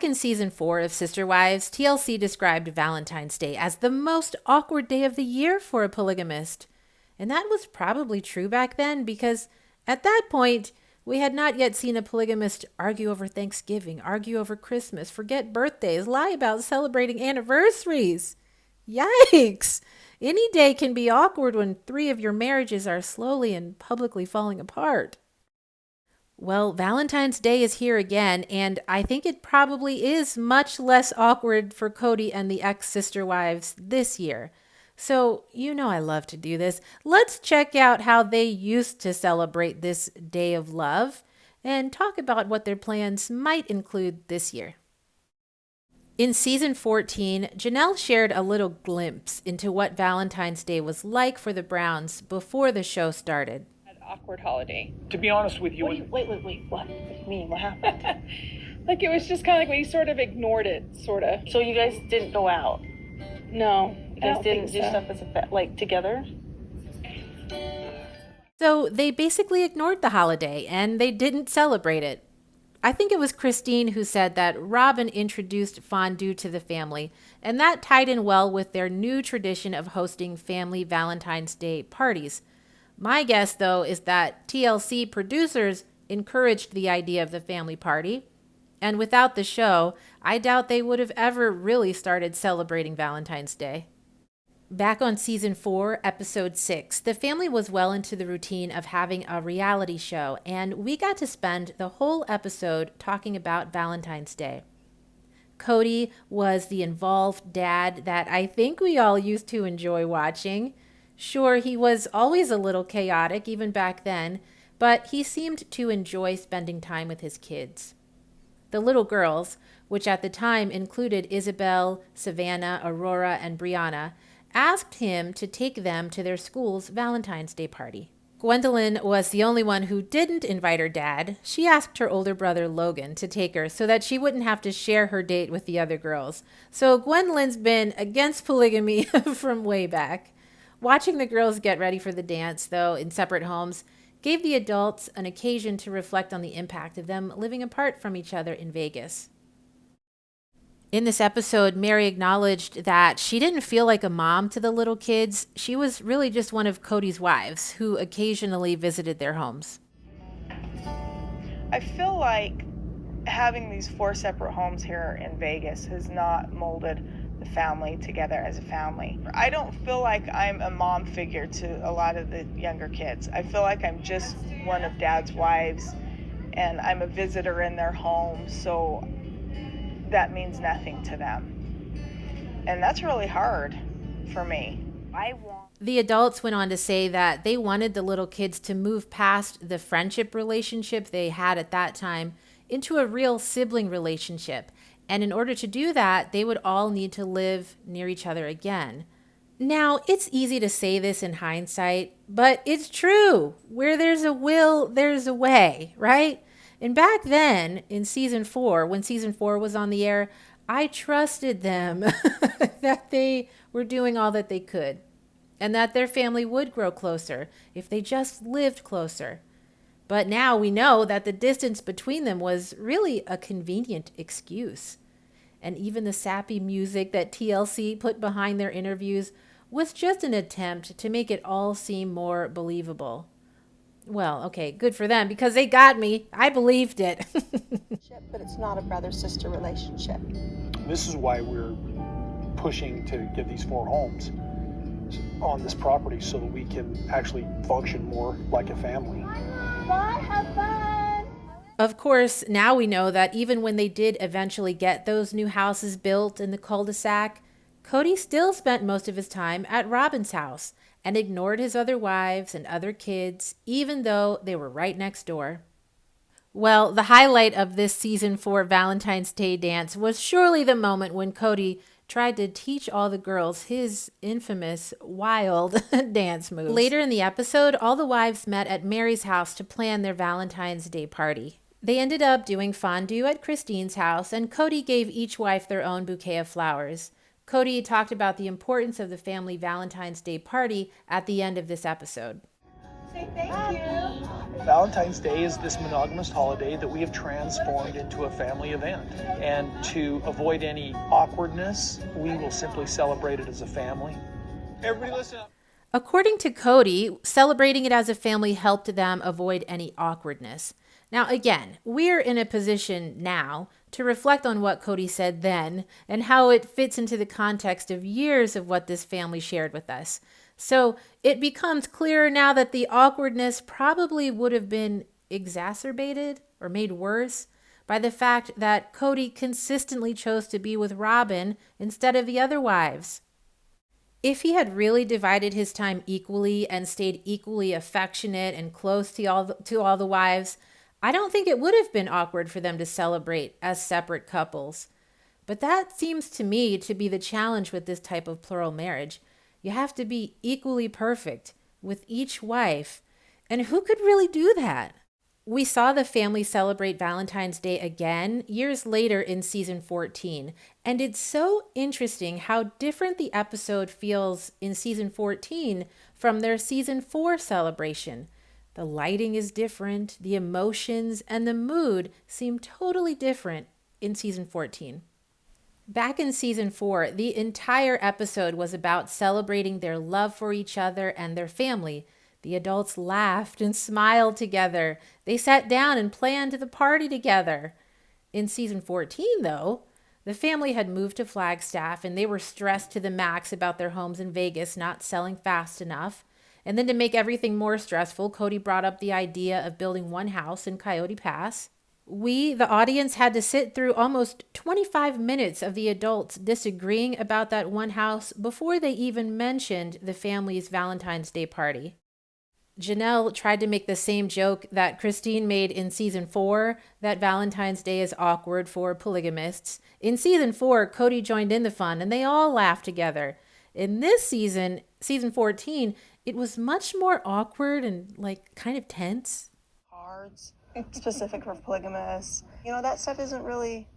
Back in season 4 of Sister Wives, TLC described Valentine's Day as the most awkward day of the year for a polygamist. And that was probably true back then because at that point, we had not yet seen a polygamist argue over Thanksgiving, argue over Christmas, forget birthdays, lie about celebrating anniversaries. Yikes! Any day can be awkward when 3 of your marriages are slowly and publicly falling apart. Well, Valentine's Day is here again, and I think it probably is much less awkward for Cody and the ex-sister wives this year. So, you know I love to do this. Let's check out how they used to celebrate this day of love and talk about what their plans might include this year. In season 14, Janelle shared a little glimpse into what Valentine's Day was like for the Browns before the show started. An awkward holiday. To be honest with you, Wait. What? What do you mean? What happened? Like it was just kind of like we sort of ignored it, sort of. So you guys didn't go out? No, You guys didn't do stuff as like together? So they basically ignored the holiday and they didn't celebrate it. I think it was Christine who said that Robin introduced fondue to the family, and that tied in well with their new tradition of hosting family Valentine's Day parties. My guess, though, is that TLC producers encouraged the idea of the family party, and without the show, I doubt they would have ever really started celebrating Valentine's Day. Back on season 4, episode 6, the family was well into the routine of having a reality show, and we got to spend the whole episode talking about Valentine's Day. Cody was the involved dad that I think we all used to enjoy watching. Sure, he was always a little chaotic, even back then, but he seemed to enjoy spending time with his kids. The little girls, which at the time included Isabel, Savannah, Aurora, and Brianna, asked him to take them to their school's Valentine's Day party. Gwendolyn was the only one who didn't invite her dad. She asked her older brother Logan to take her so that she wouldn't have to share her date with the other girls. So Gwendolyn's been against polygamy from way back. Watching the girls get ready for the dance, though, in separate homes, gave the adults an occasion to reflect on the impact of them living apart from each other in Vegas. In this episode, Mary acknowledged that she didn't feel like a mom to the little kids. She was really just one of Cody's wives who occasionally visited their homes. I feel like having these 4 separate homes here in Vegas has not molded the family together as a family. I don't feel like I'm a mom figure to a lot of the younger kids. I feel like I'm just one of Dad's wives and I'm a visitor in their home, so that means nothing to them. And that's really hard for me. The adults went on to say that they wanted the little kids to move past the friendship relationship they had at that time into a real sibling relationship. And in order to do that, they would all need to live near each other again. Now, it's easy to say this in hindsight, but it's true. Where there's a will, there's a way, right? And back then, in season 4, when season 4 was on the air, I trusted them that they were doing all that they could and that their family would grow closer if they just lived closer. But now we know that the distance between them was really a convenient excuse. And even the sappy music that TLC put behind their interviews was just an attempt to make it all seem more believable. Well, okay, good for them because they got me. I believed it. But it's not a brother-sister relationship. this is why we're pushing to get these 4 homes on this property so that we can actually function more like a family. Bye, have fun! Of course, now we know that even when they did eventually get those new houses built in the cul-de-sac, Cody still spent most of his time at Robin's house and ignored his other wives and other kids, even though they were right next door. Well, the highlight of this season 4 Valentine's Day dance was surely the moment when Cody tried to teach all the girls his infamous wild dance moves. Later in the episode, all the wives met at Mary's house to plan their Valentine's Day party. They ended up doing fondue at Christine's house, and Cody gave each wife their own bouquet of flowers. Cody talked about the importance of the family Valentine's Day party at the end of this episode. Say thank you. Valentine's Day is this monogamous holiday that we have transformed into a family event. And to avoid any awkwardness, we will simply celebrate it as a family. Everybody listen up. According to Cody, celebrating it as a family helped them avoid any awkwardness. Now, again, we're in a position now to reflect on what Cody said then and how it fits into the context of years of what this family shared with us. So it becomes clearer now that the awkwardness probably would have been exacerbated or made worse by the fact that Cody consistently chose to be with Robin instead of the other wives. If he had really divided his time equally and stayed equally affectionate and close to all the wives, I don't think it would have been awkward for them to celebrate as separate couples. But that seems to me to be the challenge with this type of plural marriage. You have to be equally perfect with each wife. And who could really do that? We saw the family celebrate Valentine's Day again years later in season 14. And it's so interesting how different the episode feels in season 14 from their season 4 celebration. The lighting is different, the emotions and the mood seem totally different in season 14. Back in season 4, the entire episode was about celebrating their love for each other and their family. The adults laughed and smiled together. They sat down and planned the party together. In season 14, though, the family had moved to Flagstaff and they were stressed to the max about their homes in Vegas not selling fast enough. And then to make everything more stressful, Cody brought up the idea of building one house in Coyote Pass. We, the audience, had to sit through almost 25 minutes of the adults disagreeing about that one house before they even mentioned the family's Valentine's Day party. Janelle tried to make the same joke that Christine made in season 4, that Valentine's Day is awkward for polygamists. In season 4, Cody joined in the fun and they all laughed together. In this season 14, it was much more awkward and kind of tense. Cards, specific for polygamists. That stuff isn't really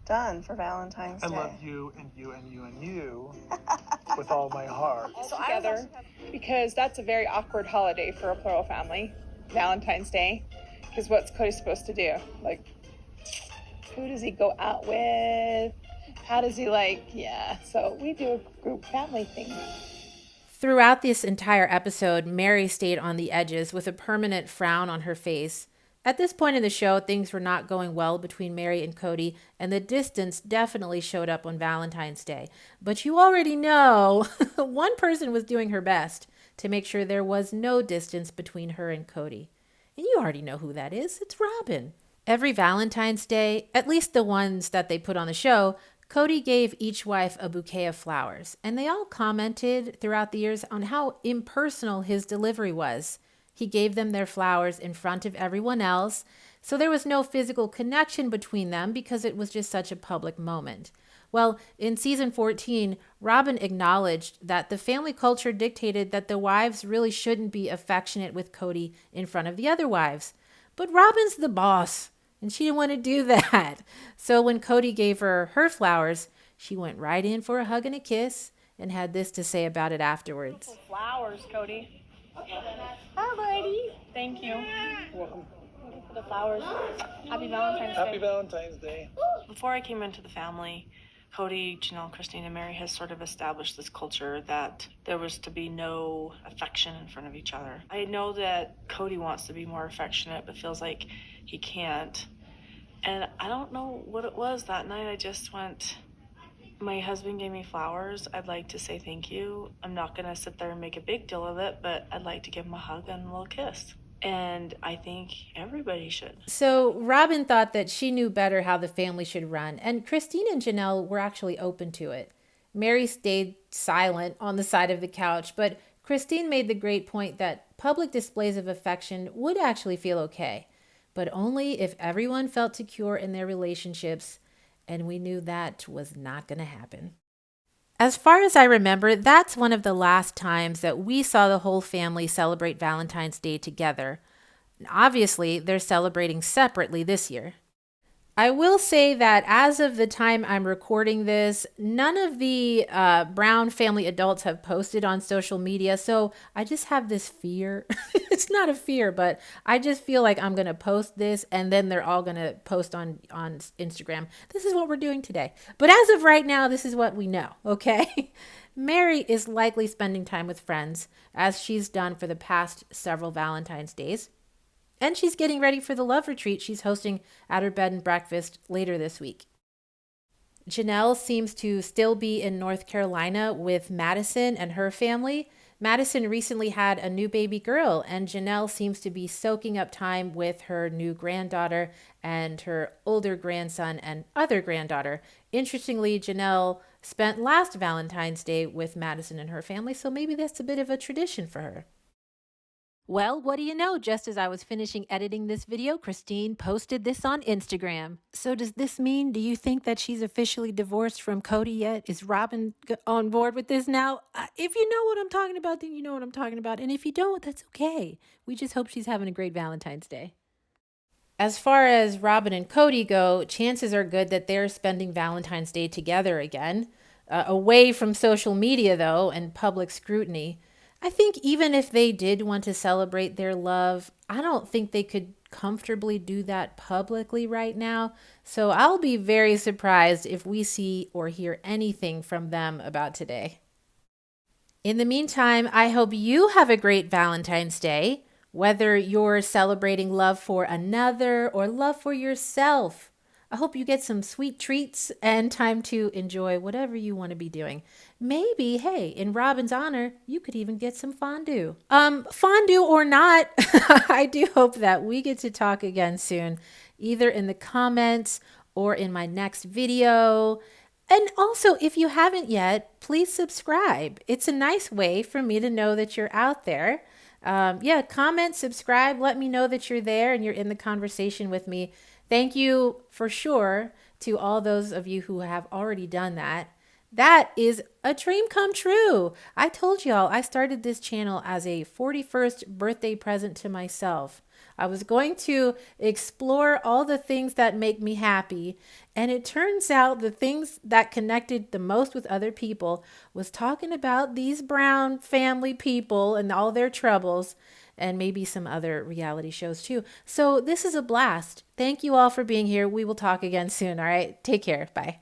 done for Valentine's Day. I love you and you and you and you with all my heart. Together, because that's a very awkward holiday for a plural family, Valentine's Day. Because what's Cody supposed to do? Who does he go out with? How does he so we do a group family thing. Throughout this entire episode, Mary stayed on the edges with a permanent frown on her face. At this point in the show, things were not going well between Mary and Cody, and the distance definitely showed up on Valentine's Day. But you already know one person was doing her best to make sure there was no distance between her and Cody. And you already know who that is. It's Robin. Every Valentine's Day, at least the ones that they put on the show, Cody gave each wife a bouquet of flowers, and they all commented throughout the years on how impersonal his delivery was. He gave them their flowers in front of everyone else, so there was no physical connection between them because it was just such a public moment. Well, in season 14, Robin acknowledged that the family culture dictated that the wives really shouldn't be affectionate with Cody in front of the other wives. But Robin's the boss, and she didn't want to do that. So when Cody gave her her flowers, she went right in for a hug and a kiss and had this to say about it afterwards. Beautiful flowers, Cody. Hi, lady. Thank you. Welcome. Thank you for the flowers. Happy Valentine's Day. Happy Valentine's Day. Before I came into the family, Cody, Janelle, Christine, and Mary has sort of established this culture that there was to be no affection in front of each other. I know that Cody wants to be more affectionate, but feels like he can't. And I don't know what it was that night. I just went, my husband gave me flowers. I'd like to say thank you. I'm not going to sit there and make a big deal of it, but I'd like to give him a hug and a little kiss. And I think everybody should. So Robin thought that she knew better how the family should run, and Christine and Janelle were actually open to it. Mary stayed silent on the side of the couch, but Christine made the great point that public displays of affection would actually feel okay, but only if everyone felt secure in their relationships, and we knew that was not going to happen. As far as I remember, that's one of the last times that we saw the whole family celebrate Valentine's Day together. Obviously, they're celebrating separately this year. I will say that as of the time I'm recording this, none of the Brown family adults have posted on social media. So I just have this fear. It's not a fear, but I just feel like I'm going to post this and then they're all going to post on Instagram. This is what we're doing today. But as of right now, this is what we know. Okay. Mary is likely spending time with friends as she's done for the past several Valentine's days. And she's getting ready for the love retreat she's hosting at her bed and breakfast later this week. Janelle seems to still be in North Carolina with Madison and her family. Madison recently had a new baby girl, and Janelle seems to be soaking up time with her new granddaughter and her older grandson and other granddaughter. Interestingly, Janelle spent last Valentine's Day with Madison and her family, so maybe that's a bit of a tradition for her. Well, what do you know? Just as I was finishing editing this video, Christine posted this on Instagram. So does this mean, do you think that she's officially divorced from Cody yet? Is Robin on board with this now? If you know what I'm talking about, then you know what I'm talking about. And if you don't, that's okay. We just hope she's having a great Valentine's Day. As far as Robin and Cody go, chances are good that they're spending Valentine's Day together again. Away from social media, though, and public scrutiny. I think even if they did want to celebrate their love, I don't think they could comfortably do that publicly right now. So I'll be very surprised if we see or hear anything from them about today. In the meantime, I hope you have a great Valentine's Day, whether you're celebrating love for another or love for yourself. I hope you get some sweet treats and time to enjoy whatever you want to be doing. Maybe, hey, in Robin's honor, you could even get some fondue. Fondue or not, I do hope that we get to talk again soon, either in the comments or in my next video. And also, if you haven't yet, please subscribe. It's a nice way for me to know that you're out there. Comment, subscribe, let me know that you're there and you're in the conversation with me. Thank you for sure to all those of you who have already done that. That is a dream come true. I told y'all I started this channel as a 41st birthday present to myself. I was going to explore all the things that make me happy. And it turns out the things that connected the most with other people was talking about these Brown family people and all their troubles, and maybe some other reality shows too. So this is a blast. Thank you all for being here. We will talk again soon. All right. Take care. Bye.